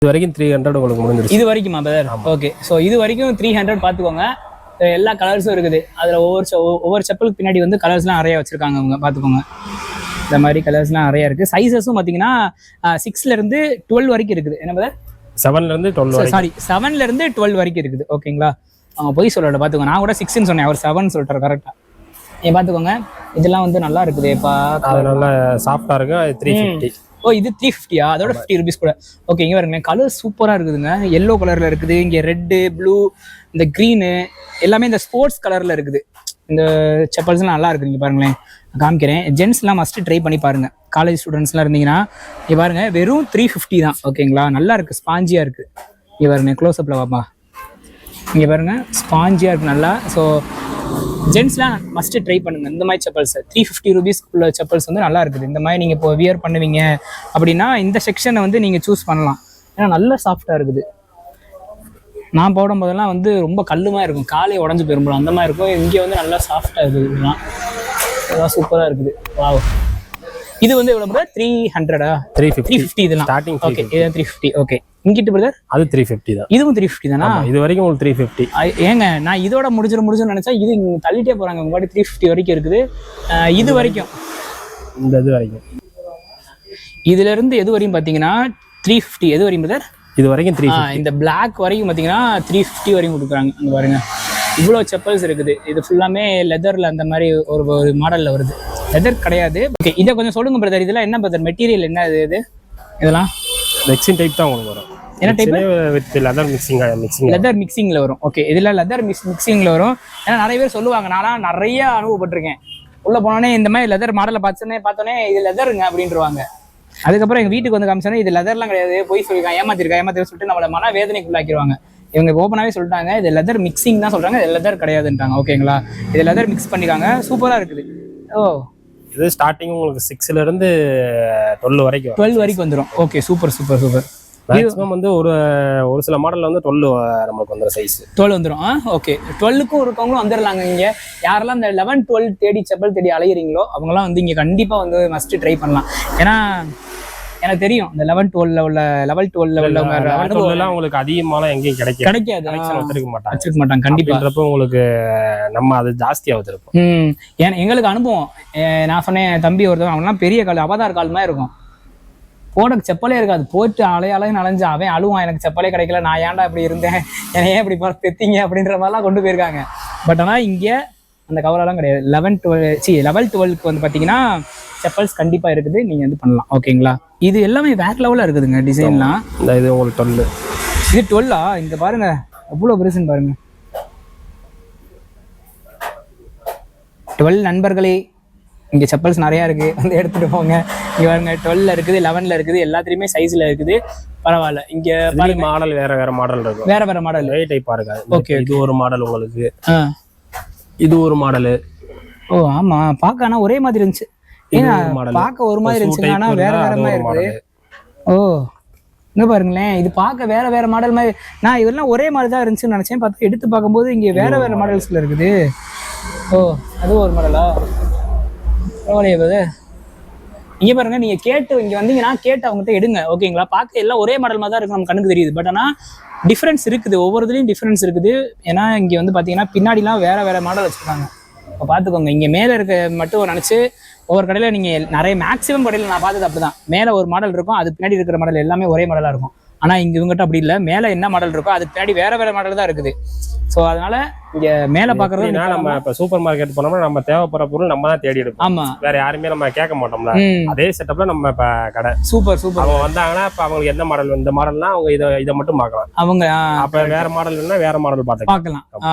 இது வரைக்கும் 300 உங்களுக்கு முடிஞ்சிருச்சு. இது வரைக்குமா பிரதர்? ஓகே. ஸோ இது வரைக்கும் 300 பார்த்துக்கோங்க. எல்லா கலர்ஸும் இருக்குது. அதில் ஒவ்வொரு செப்பலுக்கு பின்னாடி வந்து கலர்ஸ்லாம் நிறைய வச்சுருக்காங்க அவங்க, பார்த்துக்கோங்க. இந்த மாதிரி கலர்ஸ்லாம் நிறைய இருக்குது. சைஸஸும் பார்த்தீங்கன்னா 6லேருந்து 12 வரைக்கும் இருக்குது. என்ன பிரதர்? 7லேருந்து 12 சாரி 7லேருந்து 12 வரைக்கும் இருக்குது. ஓகேங்களா? அவங்க போய் சொல்லல, பார்த்துக்கோங்க. நான் கூட 6ன்னு சொன்னேன், அவர் 7 சொல்லிட்டார் கரெக்டாக. பார்த்துக்கோங்க. இதெல்லாம் வந்து நல்லா இருக்குது. அது நல்லா சாஃப்டாக இருக்கும். அது 350. ஓ, இது 350யா? அதோட 50 rupees கூட. ஓகே, இங்கே பாருங்க, கலர் சூப்பராக இருக்குதுங்க. எல்லோ கலரில் இருக்குது, இங்கே ரெட்டு, ப்ளூ, இந்த க்ரீனு எல்லாமே இந்த ஸ்போர்ட்ஸ் கலரில் இருக்குது. இந்த செப்பல்ஸ்லாம் நல்லா இருக்குது. நீங்கள் பாருங்களேன், காமிக்கிறேன். ஜென்ஸ்லாம் மஸ்ட்டு ட்ரை பண்ணி பாருங்கள். காலேஜ் ஸ்டூடெண்ட்ஸ்லாம் இருந்தீங்கன்னா இங்கே பாருங்கள், வெறும் 350 தான். ஓகேங்களா? நல்லா இருக்குது, ஸ்பாஞ்சியாக இருக்குது. இங்கே பாருங்க, க்ளோஸ்அப்பில் வாப்பா. இங்கே பாருங்கள், ஸ்பாஞ்சியாக இருக்குது நல்லா. ஸோ ஜென்ஸ்லாம் மஸ்ட்டு ட்ரை பண்ணுங்கள் இந்த மாதிரி செப்பல்ஸ். 350 rupeesக்குள்ள செப்பல்ஸ் வந்து நல்லா இருக்குது. இந்த மாதிரி நீங்கள் இப்போ வியர் பண்ணுவீங்க அப்படின்னா இந்த செக்ஷனை வந்து நீங்கள் சூஸ் பண்ணலாம். ஏன்னா நல்ல சாஃப்டாக இருக்குது. நான் போடும் போதெல்லாம் வந்து ரொம்ப கல்லுமாக இருக்கும், காலை உடஞ்சி போயிடும் அந்த மாதிரி இருக்கும். இங்கே வந்து நல்லா சாஃப்டாக இருக்குது. இதெல்லாம் இதெல்லாம் சூப்பராக இருக்குது. வாவ். இது வந்து எவ்வளோ பிரதர்? 300-ஆ? 350 இதெல்லாம் ஸ்டார்டிங். ஓகே, இது 350. ஓகே, இங்கிட்டு பிரதர் அது 350 தான். இதுவும் 350 தானா? இது வரைக்கும் உங்களுக்கு 350. ஏங்க, நான் இதோட முடிஞ்சுன்னு நினைச்சா இது தள்ளிட்டே போறாங்க. உங்க 350 வரைக்கும் இருக்குது. இது வரைக்கும் இந்த இது வரைக்கும் இதுல இருந்து எது வரையும் பாத்தீங்கன்னா 350. எது வரையும் பிரதர்? இது வரைக்கும் 350. இந்த பிளாக் வரைக்கும் பாத்தீங்கன்னா 350 வரையும் கொடுக்குறாங்க. அங்க பாருங்க, இவ்வளோ செப்பல்ஸ் இருக்குது. இது ஃபுல்லாமே லெதர்ல அந்த மாதிரி ஒரு மாடல்ல வருது. லெதர் கிடையாது. ஓகே, இதை கொஞ்சம் சொல்லுங்க பிரதர். இதெல்லாம் என்ன பிரதர் மெட்டீரியல்? என்ன இது? இதெல்லாம் ரெக்ஸின் டைப் தான் உங்களுக்கு வரும். என்ன type? With leather mixing. Leather மிக்சிங்ல வரும். ஓகே, இதுல லெதர் மிக்சிங்ல வரும். ஏன்னா நிறைய பேர் சொல்லுவாங்க, நான்லாம் நிறைய அனுபவப்பட்டிருக்கேன். உள்ள போனோடனே இந்த மாதிரி லெதர் மாடலை பார்த்தோன்னே இது லெதருங்க அப்படின்ட்டுருவாங்க. அதுக்கப்புறம் எங்க வீட்டுக்கு வந்து காமிச்சோன்னே இது லெதர்லாம் கிடையாது, போய் சொல்லியிருக்காங்க, ஏமாத்திருக்கா சொல்லிட்டு நம்மளை மன வேதனைக்குள்ளாக்கிடுவாங்க. இவங்க ஓப்பனாகவே சொல்லிட்டாங்க, இது லெதர் மிக்சிங் தான் சொல்றாங்க, இது லெதர் கிடையாதுன்ட்டாங்க. ஓகேங்களா? இது லெதர் மிக்ஸ் பண்ணிருக்காங்க. சூப்பரா இருக்குது. ஓ, இது ஸ்டார்டிங் உங்களுக்கு 6லேருந்து 12 வரைக்கும் 12 வரைக்கும் வந்துடும். Okay, super super super. Maximum வந்து ஒரு சில மாடல்ல வந்து 12 நமக்கு வந்துடும் சைஸ். 12 வந்துடும். ஓகே, 12க்கும் இருக்கவங்களும் வந்துடலாங்க. இங்கே யாரெல்லாம் இந்த 11, 12 தேடி செப்பல் தேடி அலையிறீங்களோ அவங்களாம் வந்து இங்கே கண்டிப்பாக வந்து மஸ்ட் ட்ரை பண்ணலாம். ஏன்னா எனக்கு தெரியும் இந்த 11, 12 உள்ள லெவல் 12 உள்ள உங்களுக்கு அதிகமாலாம் எங்கேயும் கிடைக்காது. வச்சிருக்க மாட்டாங்க கண்டிப்பா. உங்களுக்கு நம்ம அது ஜாஸ்தியா வச்சிருப்போம். ஏன்னா எங்களுக்கு அனுபவம். நான் சொன்னேன், தம்பி ஒருத்தவங்க அவங்கலாம் பெரிய கால், அவதார் கால் மாதிரி இருக்கும். போட செப்பலே இருக்காது. போட்டு அலைன்னு அலைஞ்சு அவன் அழுவான், எனக்கு செப்பலே கிடைக்கல, நான் ஏன்டா இப்படி இருந்தேன், என்னை ஏன் இப்படி பெத்தீங்க அப்படின்ற மாதிரிலாம் கொண்டு போயிருக்காங்க. பட் ஆனால் இங்கே அந்த கவரெல்லாம் கிடையாது. லெவல் 12க்கு வந்து பார்த்தீங்கன்னா செப்பல்ஸ் கண்டிப்பாக இருக்குது. நீங்கள் வந்து பண்ணலாம். ஓகேங்களா? இது எல்லாமே வேற லெவலில் இருக்குதுங்க டிசைன்லாம். இந்த இது உங்களுக்கு 12. இது 12ஆ? இங்கே பாருங்க, எவ்வளோ பெருசுன்னு பாருங்க. 12 நண்பர்களே, இங்கே செப்பல்ஸ் நிறையா இருக்குது, வந்து எடுத்துகிட்டு போங்க. இங்கே பாருங்க, 12ல் இருக்குது, 11ல் இருக்குது, எல்லாத்துலேயுமே சைஸில் இருக்குது. பரவாயில்ல. இங்கே மாடல் வேற மாடல் இருக்கும். வேற மாடல் டைப்பாக இருக்காது. ஓகே, இது ஒரு மாடல் உங்களுக்கு. இது ஒரு மாடலு. ஓ ஆமாம், பார்க்க ஆனால் ஒரே மாதிரி இருந்துச்சு. ஏன்னா பார்க்க ஒரு மாதிரி இருந்துச்சு, ஆனால் வேற மாதிரி இருக்குது. ஓ, இங்கே பாருங்களேன், இது பார்க்க வேற மாடல் மாதிரி. நான் இதெல்லாம் ஒரே மாதிரி தான் இருந்துச்சுன்னு நினச்சேன். பார்த்தா எடுத்து பார்க்கும்போது இங்கே வேற மாடல்ஸில் இருக்குது. ஓ, அதுவும் ஒரு மாடலா? பரவாயில்லையே. இங்கே பாருங்க, நீங்கள் இங்கே வந்தீங்கன்னா கேட்டு அவங்ககிட்ட எடுங்க. ஓகேங்களா? பார்க்க எல்லாம் ஒரே மாடல் மாதிரி தான் இருக்கு, நம்ம கண்ணுக்கு தெரியுது. பட் ஆனால் டிஃப்ரென்ஸ் இருக்குது, ஒவ்வொருத்துலேயும் டிஃப்ரென்ஸ் இருக்குது. ஏன்னா இங்கே வந்து பார்த்தீங்கன்னா பின்னாடிலாம் வேற மாடல் வச்சுருக்காங்க. இப்போ பார்த்துக்கோங்க, இங்கே மேலே இருக்க மட்டும் நினச்சி ஒவ்வொரு கடையில் நீங்கள் நிறைய மேக்ஸிமம் கடையில் நான் பார்த்தது அப்படி தான். மேலே ஒரு மாடல் இருக்கும், அது பின்னாடி இருக்கிற மாடல் எல்லாமே ஒரே மாடலாக இருக்கும். ஆனால் இங்கே இவங்ககிட்ட அப்படி இல்லை. மேலே என்ன மாடல் இருக்கோ அது பின்னாடி வேற மாடல் தான் இருக்குது. ஸோ அதனால இங்க மேல பாக்குறது நம்ம இப்ப சூப்பர் மார்க்கெட் போனோம்னா நம்ம தேவைப்படுற பொருள் நம்ம தான் தேடி எடுப்போம். ஆமா, வேற யாருமே நம்ம கேட்க மாட்டோம்ல. அதே செட்டப்ல நம்ம இப்ப கடை சூப்பர் அவங்க வந்தாங்கன்னா இப்ப அவங்களுக்கு எந்த மாடல், இந்த மாடல்னா அவங்க இதை மட்டும் பார்க்கலாம். அவங்க அப்ப வேற மாடல்னா வேற மாடல் பார்க்கலாம்.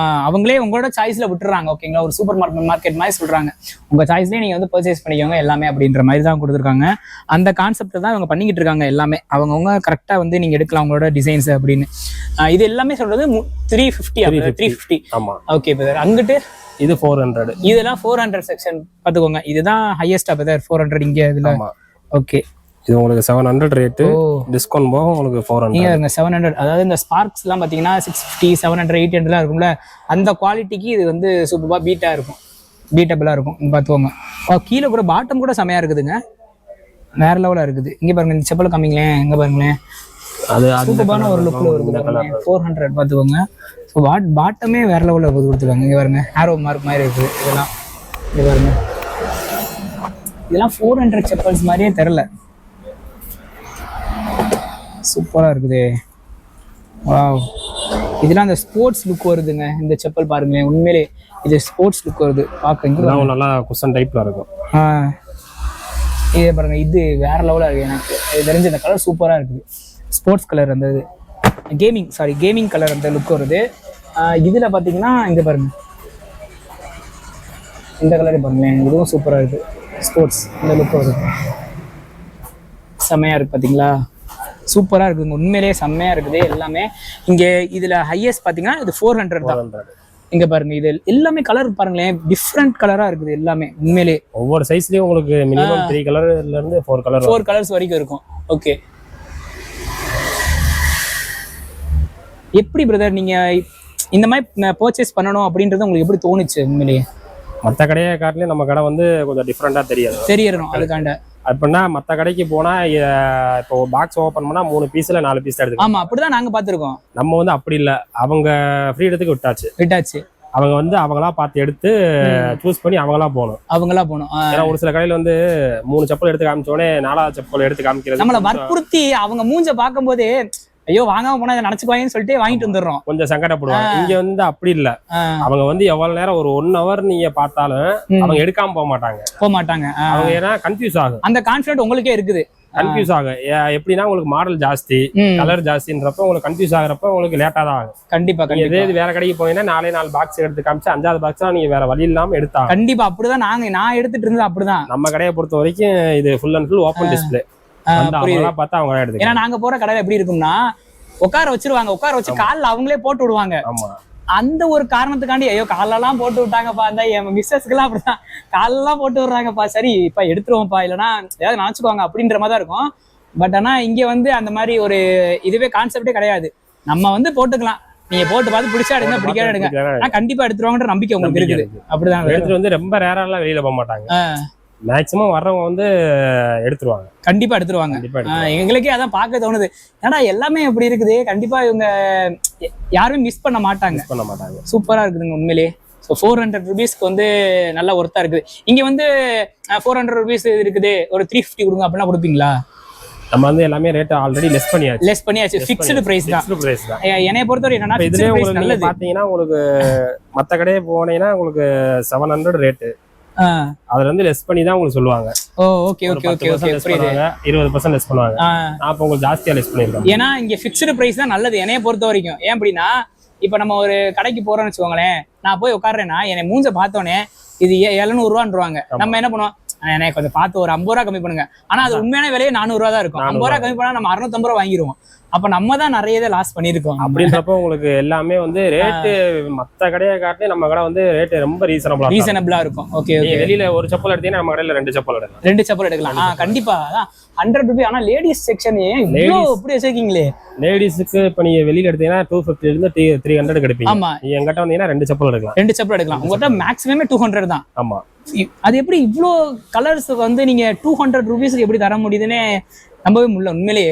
அவங்களே உங்களோட சாய்ஸ்ல விட்டுறாங்க. ஓகேங்களா? ஒரு சூப்பர் மார்க்கெட் மாதிரி சொல்றாங்க, உங்க சாய்ஸ்லயே நீங்க வந்து பர்ச்சேஸ் பண்ணிக்கோங்க எல்லாமே அப்படின்ற மாதிரி தான் கொடுத்துருக்காங்க. அந்த கான்செப்ட் தான் இவங்க பண்ணிக்கிட்டு இருக்காங்க எல்லாமே. அவங்கவுங்க கரெக்டா வந்து நீங்க எடுக்கலாம் உங்களோட டிசைன்ஸ் அப்படின்னு. இது எல்லாமே சொல்றது 350. ஆமா, ஓகே பிரதர். அங்கிட்டு இது 400. இதெல்லாம் 400 செக்ஷன் பாத்துக்கோங்க. இதுதான் ஹையஸ்டா பிரதர், 400 இங்க இதுல. ஓகே, இது உங்களுக்கு 700 ரேட், டிஸ்கவுண்ட் போக உங்களுக்கு 400. நீங்க 700, அதாவது இந்த ஸ்பார்க்ஸ் எல்லாம் பாத்தீங்கன்னா 650, 700, 800 எல்லாம் இருக்கும்ல, அந்த குவாலிட்டிக்கு இது வந்து சூப்பரா பீட்டபிளா இருக்கும். பாத்துக்கோங்க. கீழே கூட பாட்டம் கூட செமையா இருக்குதுங்க, வேற லெவலா இருக்குது. இங்க பாருங்க, இந்த செப்பல் காமிங்களேன், இங்க பாருங்களேன். அது சூப்பரான ஒரு லுக்ல வருது 400 பார்த்துக்கோங்க. ஸோ பாட்டமே வேற லெவலில் போட்டு கொடுத்துருக்காங்க. இங்கே பாருங்க ஆரோ மார்க் மாதிரி இருக்குது இதெல்லாம். இங்கே பாருங்க இதெல்லாம் 400 செப்பல்ஸ் மாதிரியே தெரில. சூப்பராக இருக்குது. வாவ், இதெல்லாம் அந்த ஸ்போர்ட்ஸ் லுக் வருதுங்க. இந்த செப்பல் பாருங்களேன், உண்மையிலே இது ஸ்போர்ட்ஸ் லுக் வருது பார்க்க. நல்லா குஷன் டைப்ல இருக்கும். இதே பாருங்க, இது வேற லெவலாக இருக்குது. எனக்கு இது தெரிஞ்ச இந்த கலர் சூப்பராக இருக்குது. ஸ்போர்ட்ஸ் கலர் அந்த இது கேமிங் கலர் அந்த லுக் வருது. இதில் பார்த்தீங்கன்னா இங்கே பாருங்க, இந்த கலரே பாருங்களேன், இதுவும் சூப்பராக இருக்குது. ஸ்போர்ட்ஸ் இந்த லுக் வருது, செம்மையாக இருக்குது. பார்த்தீங்களா, சூப்பராக இருக்குதுங்க. உண்மையிலேயே செம்மையாக இருக்குது எல்லாமே. இங்கே இதில் ஹையஸ்ட் பார்த்தீங்கன்னா இது 400 தான். இங்கே பாருங்க, இது எல்லாமே கலர் பாருங்களேன், டிஃப்ரெண்ட் கலராக இருக்குது எல்லாமே. உண்மையிலே ஒவ்வொரு சைஸ்லேயும் உங்களுக்கு மினிமம் 3 கலர்லேருந்து 4 கலர்ஸ் வரைக்கும் இருக்கும். ஓகே, எப்படி பிரதர் நீங்கள் இந்த மாதிரி பர்ச்சேஸ் பண்ணணும் அப்படின்றது உங்களுக்கு எப்படி தோணுச்சு? உண்மையிலேயே மற்ற கடையை காட்டிலே நம்ம கடை வந்து கொஞ்சம் டிஃப்ரெண்ட்டாக தெரியணும். அதுக்காண்ட அப்படின்னா மற்ற கடைக்கு போனால் இப்போ பாக்ஸ் ஓப்பன் பண்ணால் 3 பீஸில் 4 பீஸ் தான் எடுத்துக்கலாம். ஆமாம், அப்படிதான் நாங்கள் பார்த்துருக்கோம். நம்ம வந்து அப்படி இல்லை, அவங்க ஃப்ரீடத்துக்கு விட்டாச்சு. அவங்க வந்து அவங்களா பார்த்து எடுத்து சூஸ் பண்ணி அவங்களா போகணும். ஏன்னா ஒரு சில கடையில் வந்து 3 செப்பல் எடுத்து காமிச்சோடனே 4வது செப்பல் எடுத்து காமிக்கிறது, நம்மளை வற்புறுத்தி அவங்க மூஞ்ச பார்க்கும் போதே ஐயோ வாங்காம போனா இதை நினைச்சுக்குவாங்கன்னு சொல்லிட்டு வாங்கிட்டு வந்துடுறோம். கொஞ்சம் சங்கடப்படுவாங்க. இங்க வந்து அப்படி இல்ல, அவங்க வந்து எவ்வளவு நேரம் ஒரு 1 hour நீங்க பார்த்தாலும் அவங்க எடுக்காம போக மாட்டாங்க. அவங்க ஏன்னா கன்ஃபியூஸ் ஆகும். அந்த கான்ஃபிடன்ட் உங்களுக்கே இருக்குது. கன்ஃபியூஸ் ஆகும். எப்படின்னா உங்களுக்கு மாடல் ஜாஸ்தி, கலர் ஜாஸ்தின்றப்ப உங்களுக்கு கன்ஃபியூஸ் ஆகுறப்ப உங்களுக்கு லேட்டா தான் ஆகும். கண்டிப்பா. இதே வேற கடைக்கு போனீங்கன்னா 4 பாக்ஸ் எடுத்து காமிச்சு 5வது பாக்ஸ் தான் நீங்க வேற வழி இல்லாம எடுத்தாங்க. கண்டிப்பா அப்படிதான் நான் எடுத்துட்டு இருந்தது. அப்படிதான் நம்ம கடையை பொறுத்த வரைக்கும் இது full and full open display. ஏன்னா நாங்க போற கடையில எப்படி இருக்கும்னா உட்கார வச்சு காலில் அவங்களே போட்டு விடுவாங்க. அந்த ஒரு காரணத்துக்காண்டி ஐயோ காலெல்லாம் போட்டு விட்டாங்கப்பா, அந்த என் மிஸ்ஸஸ்க்குலாம் அப்படிதான் காலெல்லாம் போட்டு விடுறாங்கப்பா, சரி இப்ப எடுத்துருவோம்ப்பா, இல்லைன்னா ஏதாவது நினைச்சுக்குவாங்க அப்படின்ற மாதிரி தான் இருக்கும். பட் ஆனா இங்க வந்து அந்த மாதிரி ஒரு இதுவே கான்செப்டே கிடையாது. நம்ம வந்து போட்டுக்கலாம், நீங்க போட்டு பார்த்து பிடிச்சா எடுங்க, பிடிக்காத எடுங்க, ஆனா கண்டிப்பா எடுத்துருவாங்கன்ற நம்பிக்கை உங்களுக்கு இருக்குது. அப்படிதான் எடுத்துட்டு வந்து ரொம்ப ரேரெல்லாம் வெளியில போக மாட்டாங்க. மேக்ஸிமம் வர்றவங்க வந்து எடுத்துருவாங்க. கண்டிப்பா எடுத்துருவாங்க. எங்களுக்கே அதான் பார்க்க தோணுது, ஏன்னா எல்லாமே எப்படி இருக்குது, கண்டிப்பா இவங்க யாருமே மிஸ் பண்ண மாட்டாங்க. சூப்பரா இருக்குதுங்க உண்மையிலேயே. ஸோ 400 rupeesக்கு வந்து நல்லா ஒர்த்தா இருக்குது. இங்க வந்து 400 rupees இருக்குது, ஒரு 350 கொடுங்க அப்படின்னா கொடுப்பீங்களா? நம்ம வந்து எல்லாமே ரேட் ஆல்ரெடி லெஸ் பண்ணியாச்சு. ஃபிக்ஸ்டு பிரைஸ் தான். என்னைய பொறுத்தவரை என்னன்னா இதுலயே உங்களுக்கு பாத்தீங்கன்னா உங்களுக்கு மத்த கடையே போனீங்கன்னா உங்களுக்கு 700 ரேட்டு, அதுல இருந்து லெஸ் பண்ணி தான் உங்களுக்கு சொல்லுவாங்க. ஓ ஓகே ஓகே ஓகே ஓகே, புரியுது. 20% லெஸ் பண்ணுவாங்க. நான் அப்ப உங்களுக்கு ஜாஸ்தியா லெஸ் பண்ணிருக்கேன். ஏன்னா இங்க ஃபிக்ஸ்டு பிரைஸ் தான் நல்லது என்னைய பொறுத்த வரைக்கும். ஏன் அப்படின்னா இப்ப நம்ம ஒரு கடைக்கு போறோம்னு வச்சுக்கோங்களேன், நான் போய் உட்காடுறேன்னா என்னை மூஞ்ச பார்த்தோன்னே இது 700 ரூபான்றாங்க. நம்ம என்ன பண்ணுவோம், எனக்கு கொஞ்சம் பார்த்து ஒரு 50 ரூபா கம்மி பண்ணுங்க. ஆனா அது உண்மையான விலையே 400 ரூபா தான் இருக்கும். 50 ரூபா கம்மி பண்ணா நம்ம 650 ரூபா வாங்கிடுவோம். அப்ப நம்ம தான் நிறைய இதை லாஸ் பண்ணிருக்கோம். அப்படின்றப்ப உங்களுக்கு எல்லாமே வந்து ரேட்டு மத்த கடையை காட்டி நம்ம கடை வந்து ரேட்டு ரொம்ப ரீசனபிளா இருக்கும். ஓகே ஓகே, வெளியில ஒரு செப்பல் எடுத்தீங்கன்னா நம்ம கடையில 2 செப்பல் எடுக்கலாம். கண்டிப்பா. அதான் 100 rupees. ஆனா லேடிஸ் செக்ஷன் இப்படி வச்சிருக்கீங்களே. லேடிஸுக்கு இப்ப நீங்க வெளியில எடுத்தீங்கன்னா 250 இருந்து 300 கிடைப்பீங்க. ஆமா, நீங்க எங்கிட்ட வந்தீங்கன்னா 2 செப்பல் எடுக்கலாம். உங்கள்கிட்ட மேக்ஸிமமே 200 தான். ஆமா, அது எப்படி இவ்வளோ கலர்ஸ் வந்து நீங்க 200 rupeesக்கு எப்படி தர முடியுதுன்னு நம்பவே முடியல உண்மையிலேயே.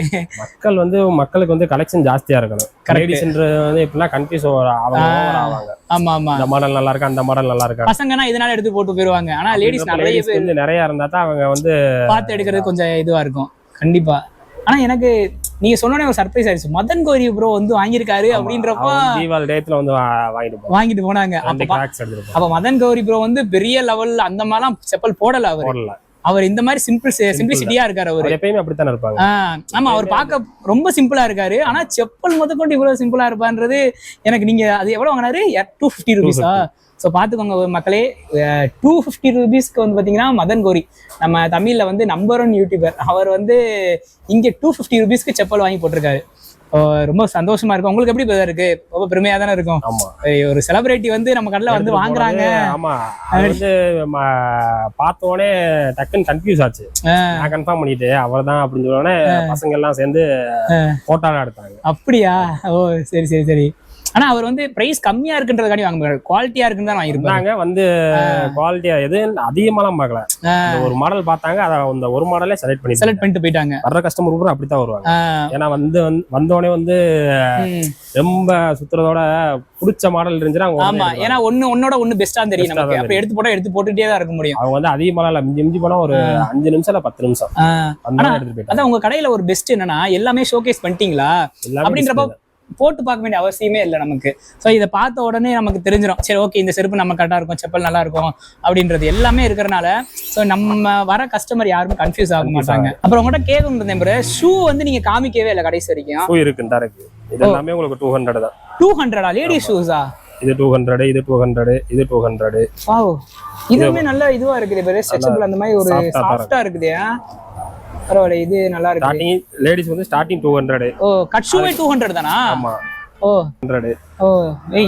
மக்களுக்கு வந்து கலெக்ஷன் ஜாஸ்தியா இருக்கணும். வந்து எப்படின்னா கன்ஃபியூஸ் ஆவாங்க. ஆமா ஆமா, இந்த மாடல் நல்லா இருக்கு, அந்த மாடல் நல்லா இருக்கு, பசங்கன்னா இதனால எடுத்து போட்டு போயிருவாங்க. ஆனா லேடிஸ் நிறைய இருந்தா தான் அவங்க வந்து பார்த்து எடுக்கிறது கொஞ்சம் இதுவா இருக்கும். கண்டிப்பா. ஆனா எனக்கு நீங்க சொன்னோடனே ஒரு சர்ப்ரைஸ் ஆயிடுச்சு. மதன் கோரி ப்ரோ வந்து வாங்கியிருக்காரு அப்படின்றப்போ தீபாவளி டேட்ல வந்து வாங்கிட்டு போனாங்க. அப்ப மதன் கௌரி ப்ரோ வந்து பெரிய லெவல்ல அந்த மாதிரிலாம் செப்பல் போடல. அவர் இந்த மாதிரி சிம்பிளிசிட்டியா இருக்காரு. அவர் எப்பயுமே அப்படித்தான் இருப்பாங்க. ஆமா, அவர் பார்க்க ரொம்ப சிம்பிளா இருக்காரு. ஆனா செப்பல் முதற்கொண்டு இவ்வளவு சிம்பிளா இருப்பான்றது எனக்கு, நீங்க அது எவ்வளவு வாங்கினாரு? 250 rupeesா? ஸோ பார்த்துக்கோங்க மக்களே, 250 rupeesக்கு வந்து பார்த்தீங்கன்னா மதன் கோரி நம்ம தமிழில் வந்து நம்பர் 1 யூடியூபர். அவர் வந்து இங்கே 250 rupeesக்கு செப்பல் வாங்கி போட்டிருக்காரு. ரொம்ப சந்தோஷமா இருக்கும். உங்களுக்கு எப்படி இருக்கு? ரொம்ப பெருமையா தானே இருக்கும். ஒரு செலிபிரிட்டி வந்து நம்ம கடையில வந்து வாங்குறாங்க. ஆமா, அது வந்து பார்த்தோன்னே டக்குன்னு கன்ஃபியூஸ் ஆச்சு. நான் கன்ஃபார்ம் பண்ணிட்டு அவர் தான் அப்படின்னு சொன்னோடனே பசங்க எல்லாம் சேர்ந்து போட்டோ எடுத்தாங்க. அப்படியா? ஓ சரி சரி சரி. ஆனா அவர் வந்து பிரைஸ் கம்மியா இருக்குன்றதுக்காண்டி வாங்க முடியாது, குவாலிட்டியா இருக்குன்னு தான் வாங்கிருப்பாங்க. வந்து குவாலிட்டியா எது அதிகமாலாம் பார்க்கல, ஒரு மாடல் பார்த்தாங்க, அதை அந்த ஒரு மாடலே செலக்ட் பண்ணிட்டு போயிட்டாங்க. வர்ற கஸ்டமர் கூட அப்படித்தான் வருவாங்க. ஏன்னா வந்தோடனே வந்து ரொம்ப சுத்துறதோட பிடிச்ச மாடல் இருந்துச்சுன்னா. ஆமா, ஏன்னா ஒன்னோட பெஸ்டா தெரியும் நமக்கு. அப்ப எடுத்து போட்டுட்டே தான் இருக்க முடியும். அவங்க வந்து அதிகமால மிஞ்சி போனா ஒரு 5 நிமிஷம் இல்ல 10 நிமிஷம் அதான் உங்க கடையில ஒரு பெஸ்ட் என்னன்னா எல்லாமே ஷோகேஸ் பண்ணிட்டீங்களா அப்படின்றப்ப போட்டு பார்க்க வேண்டிய அவசியமே இல்லை நமக்கு. ஸோ இதை பார்த்த உடனே நமக்கு தெரிஞ்சிடும், சரி ஓகே இந்த செருப்பு நம்ம கரெக்டாக இருக்கும், செப்பல் நல்லா இருக்கும் அப்படின்றது எல்லாமே இருக்கிறனால ஸோ நம்ம வர கஸ்டமர் யாருமே கன்ஃபியூஸ் ஆக மாட்டாங்க. அப்புறம் உங்கள்கிட்ட கேட்கணும், ஷூ வந்து நீங்க காமிக்கவே இல்லை கடைசி வரைக்கும். இது எல்லாமே உங்களுக்கு 200 தான். 200 லேடிஸ் ஷூஸா? இது 200, இது 200, இது 200. வாவ், இதுவுமே நல்ல இதுவா இருக்குது, ஸ்ட்ரெச்சபிள் அந்த மாதிரி ஒரு சாஃப்டா இருக்குது. பரவாயில்ல, இது நல்லா இருக்கு. ஸ்டார்டிங் லேடிஸ் வந்து ஸ்டார்டிங் 200. ஓ, கட் ஷூவே 200 தானா? ஆமா. ஓ 100. ஓ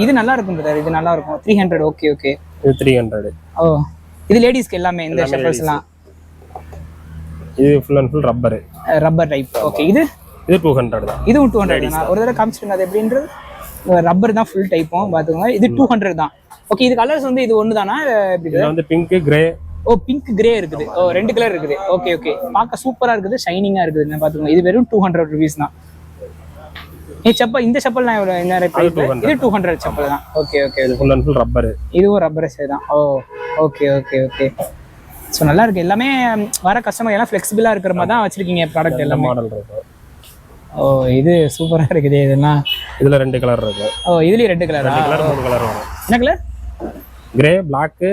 இது நல்லா இருக்கும் பிரதர், இது நல்லா இருக்கும். 300. ஓகே ஓகே, இது 300. ஓ இது லேடிஸ்க்கு எல்லாமே இந்த ஷெப்பல்ஸ் எல்லாம். இது full and full rubber type. Okay, இது 200 தான். இதுவும் 200 தானா? ஒரு தடவை காமிச்சிருங்க அது எப்படின்றது. ரப்பர் தான் ஃபுல் டைப்பும் பாத்துக்கோங்க. இது 200 தான். ஓகே, இது கலர்ஸ் வந்து இது ஒன்னு தானா? இது வந்து பிங்க், கிரே. ஓ பிங்க் கிரே இருக்குது. ஓ 2 கலர் இருக்குது. ஓகே ஓகே, பார்க்க சூப்பரா இருக்குது, ஷைனிங்கா இருக்குது. பாத்துக்கோங்க, இது வெறும் 200 rupees தான். செப்பல், இந்த செப்பல் நான் என்ன பிரைஸ்? இது 200 செப்பல் தான். ஓகே ஓகே, இது ஃபுல் அண்ட் ஃபுல் ரப்பர். இதுவும் ரப்பர் தான். ஓ ஓகே ஓகே ஓகே. ஸோ நல்லா இருக்கு, எல்லாமே வர கஸ்டமர் எல்லாம் ஃபிளெக்சிபிளா இருக்கிற மாதிரி தான் வச்சிருக்கீங்க ப்ராடக்ட் எல்லாமே. மாடல் இருக்கு. ஓ இது சூப்பரா இருக்குது. இதெல்லாம் இதுல 2 கலர் இருக்கு. ஓ இதுலயும் 2 கலர். 2 கலர் 3 கலர் வரும். என்ன colour? Grey, black,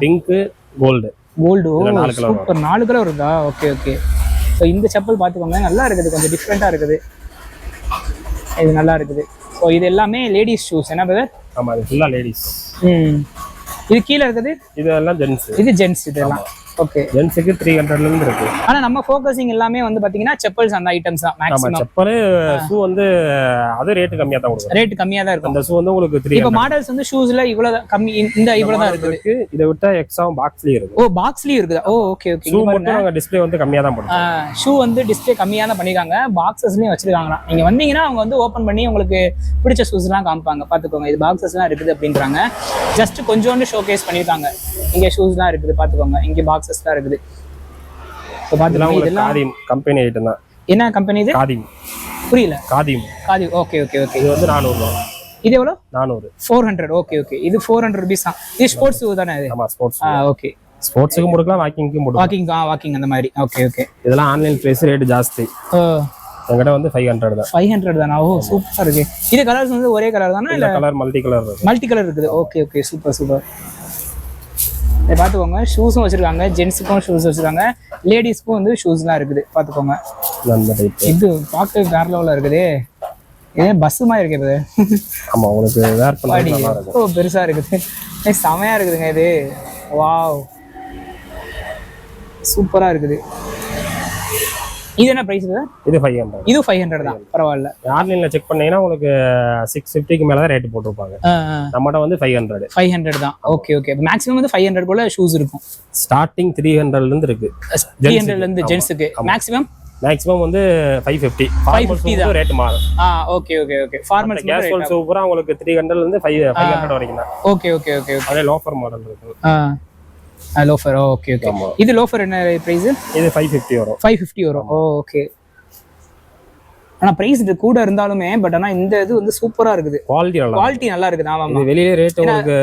pink, gold. Gold. Oh super, 4 colour இருக்கா? Okay okay. ஸோ இந்த செப்பல் பார்த்துக்கோங்க, நல்லா இருக்குது, கொஞ்சம் டிஃப்ரெண்டா இருக்குது, இது நல்லா இருக்குது. ஸோ இது எல்லாமே லேடிஸ் ஷூஸ் என்ன பிரதர்? ஆமா, இது ஃபுல்லா லேடிஸ். இது கீழே இருக்குது, இதெல்லாம் ஜென்ஸ். இது ஜென்ஸ் இதெல்லாம். ஓகே, ஜென்ஸ்க்கு 300ல இருந்து இருக்கு. ஆனா நம்ம ஃபோக்கஸிங் எல்லாமே வந்து பாத்தீங்கன்னா செப்பல்ஸ் அந்த ஐட்டம்ஸ் தான் மேக்ஸிமம். செப்பல், ஷூ வந்து அது ரேட் கம்மியா தான் கொடுக்கும். ரேட் கம்மியா தான் இருக்கும். அந்த ஷூ வந்து உங்களுக்கு 300. இப்போ மாடல்ஸ் வந்து ஷூஸ்ல இவ்வளவு கம்மி, இந்த இவ்வளவு தான் இருக்கு. இதை விட்டா எக்ஸ்ட்ரா பாக்ஸ்லயே இருக்கு. ஓ பாக்ஸ்லயே இருக்குது. ஓ ஓகே ஓகே. ஷூ மட்டும் நாங்க டிஸ்ப்ளே வந்து கம்மியா தான் போடுறோம். ஷூ வந்து டிஸ்ப்ளே கம்மியா தான் பண்ணிருக்காங்க, பாக்ஸஸ்லயும் வச்சிருக்காங்க. நீங்க வந்தீங்கன்னா அவங்க வந்து ஓபன் பண்ணி உங்களுக்கு பிடிச்ச ஷூஸ் எல்லாம் காமிப்பாங்க. பாத்துக்கோங்க, இது பாக்ஸஸ் எல்லாம் இருக்குது அப்படின்றாங்க. ஜஸ்ட் கொஞ்சோண்டு ஷோகேஸ் பண்ணிருக்காங்க. இங்க ஷூஸ் எல்லாம் இருக்குது, பாத்துக்கோங்க, இங்க பாக்ஸஸ் எல்லாம் இருக்குது. காதிம் கம்பெனி ஐட்டம் தான். என்ன கம்பெனி இது? காதிம். புரியல. காதிம். Okay okay okay. இது வந்து 400 ரூபாய். இது எவ்வளவு? 400. 400. ஓகே ஓகே, இது 400 rupees தான். இது ஸ்போர்ட்ஸ் ஷூ தானே இது? ஆமா ஸ்போர்ட்ஸ். ஓகே, ஸ்போர்ட்ஸ்க்கு போடுக்கலாம், வாக்கிங்க்கு போடுக்கலாம். வாக்கிங் அந்த மாதிரி. Okay okay. இதெல்லாம் ஆன்லைன் பிரைஸ் ரேட் ஜாஸ்தி. என்கிட்ட வந்து 500 தான். 500 தானா? ஓ சூப்பரா இருக்கு. இது கலர்ஸ் வந்து ஒரே கலர் தானா இல்ல கலர் மல்டி கலர் இருக்கு? மல்டி கலர் இருக்குது. Okay okay, super super. இதை பார்த்துக்கோங்க, ஷூஸும் வச்சிருக்காங்க, ஜென்ஸுக்கும் ஷூஸ் வச்சிருக்காங்க, லேடிஸ்க்கும் வந்து ஷூஸ்லாம் இருக்குது. பார்த்துக்கோங்க, இது பார்க்க வேற லெவலில் இருக்குது. இதே பஸ் மாதிரி இருக்குது. ஆமா, உங்களுக்கு வேர் பண்ண ஓ பெருசா இருக்குது, செமையா இருக்குதுங்க இது. வாவ், சூப்பரா இருக்குது. இது என்ன பிரைஸ்? இது 500. இது 500 தான். பரவாயில்ல. ஆன்லைன்ல செக் பண்ணீங்கன்னா உங்களுக்கு 650க்கு மேல தான் ரேட் போட்டுருப்பாங்க. நம்மட்ட வந்து 500 தான். Okay okay. மேக்ஸிமம் வந்து 500 குள்ள ஷூஸ் இருக்கும். ஸ்டார்டிங் 300ல இருந்து இருக்கு. 300ல இருந்து ஜென்ஸ்க்கு. மேக்ஸிமம் வந்து 550. 550 தான் ரேட் மாறும். Okay okay okay. Formals casual சூப்பரா உங்களுக்கு 300ல இருந்து 500 வரைக்கும் தான். Okay okay okay. அதே லோஃபர் மாடல் இருக்கு. லோஃபர். Okay okay. இது லோஃபர் என்ன பிரைஸ்? இது 550 வரும். 550 வரும். ஓகே. ஆனா பிரைஸ் இது கூட இருந்தாலுமே பட் ஆனா இந்த இது வந்து சூப்பரா இருக்குது. குவாலிட்டி நல்லா இருக்குது. ஆமா ஆமா. இது வெளிய ரேட் உங்களுக்கு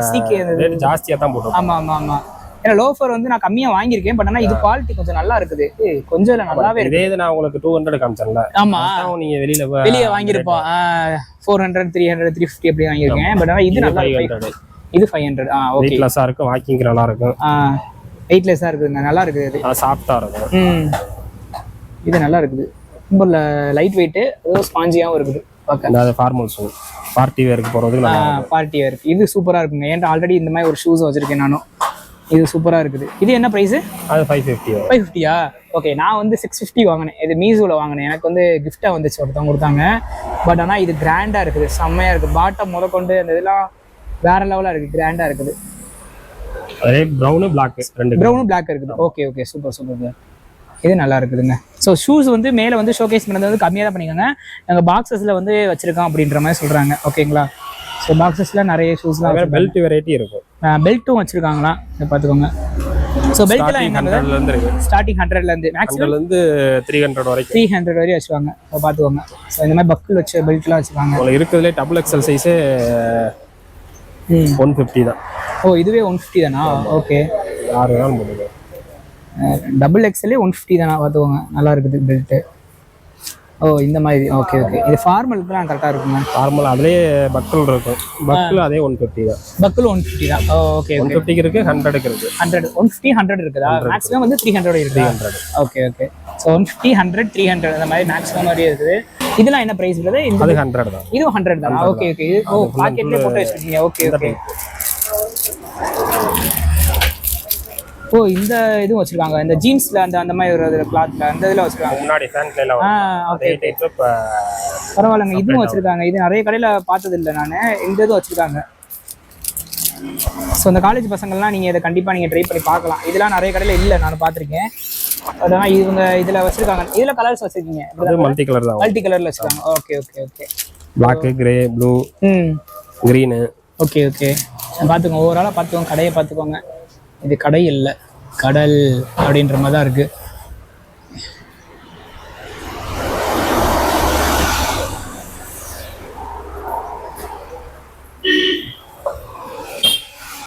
சிகே ரேட் ஜாஸ்தியா தான் போடுறோம். ஆமா ஆமா ஆமா. ஏன்னா லோஃபர் வந்து நான் கம்மியா வாங்கியிருக்கேன், பட் ஆனா இது குவாலிட்டி கொஞ்சம் நல்லா இருக்குது. கொஞ்சம் நல்லாவே இருக்கு. இதே நான் உங்களுக்கு 200 காமிச்சேன்ல. ஆமா, நீங்க வெளிய வாங்கியிருப்போம். 400 300 350 அப்படி வாங்கியிருக்கேன். பட் ஆனா இது நல்லா இருக்கு. இது 500. ஓகே. வெயிட்லெஸ்ஸா இருக்கு, வாக்கிங்க்கு நல்லா இருக்கும். வெயிட்லெஸ்ஸா இருக்குங்க, நல்லா இருக்குது. இது சாஃப்ட்டா இருக்கும். இது நல்லா இருக்குது. ரொம்ப லைட் வெயிட், ஏதோ ஸ்பாஞ்சியாவும் இருக்குது. ஓகே. அது ஃபார்மல் ஷூ, பார்ட்டி வேருக்கு போறதுக்கு நல்லா இருக்கும். பார்ட்டி வேர் இது சூப்பரா இருக்குங்க. ஏன்டா ஆல்ரெடி இந்த மாதிரி ஒரு ஷூஸ் வச்சிருக்கேன் நானும். இது சூப்பரா இருக்குது. இது என்ன பிரைஸ்? அது 550. 550யா? ஓகே. நான் வந்து 650 வாங்கினேன். இது மீஷோல வாங்கினேன். எனக்கு வந்து கிஃப்டா வந்துச்சு, ஒருத்தவங்க கொடுத்தாங்க. பட் ஆனா இது கிராண்டா இருக்குது, செம்மையா இருக்கு. பாட்டம் முதற்கொண்டு அந்த இதெல்லாம் வேற லெவலா இருக்கு, கிராண்டா இருக்குது. அதே பிரவுன் பிளாக், ரெண்டு பிரவுன் பிளாக் இருக்குது. Okay okay, super super. இது நல்லா இருக்குதுங்க. ஸோ ஷூஸ் வந்து மேலே வந்து ஷோகேஸ் பண்ணது வந்து கம்மியாக தான் பண்ணிக்கோங்க. நாங்கள் பாக்ஸஸில் வந்து வச்சிருக்கோம் அப்படின்ற மாதிரி சொல்கிறாங்க. ஓகேங்களா? ஸோ பாக்ஸஸில் நிறைய ஷூஸ்லாம் பெல்ட் வெரைட்டி இருக்கும். பெல்ட்டும் வச்சிருக்காங்களா இதை பார்த்துக்கோங்க. ஸோ பெல்ட்லாம் என்ன ஸ்டார்டிங் 100லேருந்து மேக்ஸிமம்லேருந்து 300 வரைக்கும் 300 வரையும் வச்சுருவாங்க. ஸோ பார்த்துக்கோங்க. ஸோ இந்த மாதிரி பக்கிள் வச்ச பெல்ட்லாம் வச்சுருக்காங்க. உங்களுக்கு இருக்கிறதுலே டபுள் எக்ஸல் சைஸே 150 தான். ஓ இதுவே 150 தானா? ஓகே. 6 நாள் முடியும். டபுள் எக்ஸ்எல்லே 150 தானா? பார்த்துக்கோங்க. நல்லா இருக்குது பெல்ட்டு. ஓ இந்த மாதிரி. Okay okay. இது ஃபார்மலுக்குலாம் கரெக்டாக இருக்குங்க. ஃபார்மல் அதுலேயே பக்கிள் இருக்கும். பக்கிள் அதே 150 தான். பக்கிள் 150 தான். ஓகே 150 இருக்கு, 100க்கு இருக்கு. 100 150 100 இருக்குதா? மேக்ஸிமம் வந்து 300 இருக்கு. 300. Okay okay. ஸோ 150 100 300 அந்த மாதிரி மேக்ஸிமம் மாதிரியே இருக்குது. இதெல்லாம் என்ன பிரைஸ் இருக்குது? அது 100 தான். இதுவும் 100 தானா? Okay okay. ஓ பாக்கெட்லேயே போட்டு வச்சுருக்கீங்க. Okay okay. ஓ இந்த இதுவும் வச்சிருக்காங்க. இந்த ஜீன்ஸ்ல அந்த மாதிரி ஒரு கிளாத்ல அந்த இதுல வச்சிருக்காங்க. முன்னாடி ஃபேன்ட்ல எல்லாம் ஓகே பரவாயில்லைங்க. இதுவும் வச்சிருக்காங்க. இது நிறைய கடையில பார்த்தது இல்லை நான். இந்த இதுவும் வச்சிருக்காங்க. ஸோ இந்த காலேஜ் பசங்கள்லாம் நீங்கள் இதை கண்டிப்பாக நீங்கள் ட்ரை பண்ணி பார்க்கலாம். இதெல்லாம் நிறைய கடையில் இல்லை, நான் பார்த்துருக்கேன். அதனால் இவங்க இதில் வச்சிருக்காங்க. இதில் கலர்ஸ் வச்சிருக்கீங்க. மல்டி கலர் தான். மல்டி கலரில் வச்சுருக்காங்க. Okay okay okay. Black, grey, blue, green. Okay okay. பார்த்துக்கோங்க. ஓவராலாக பார்த்துக்கோங்க. கடையை பார்த்துக்கோங்க. இது கடை இல்லை, கடல் அப்படின்ற மாதிரி தான் இருக்குது.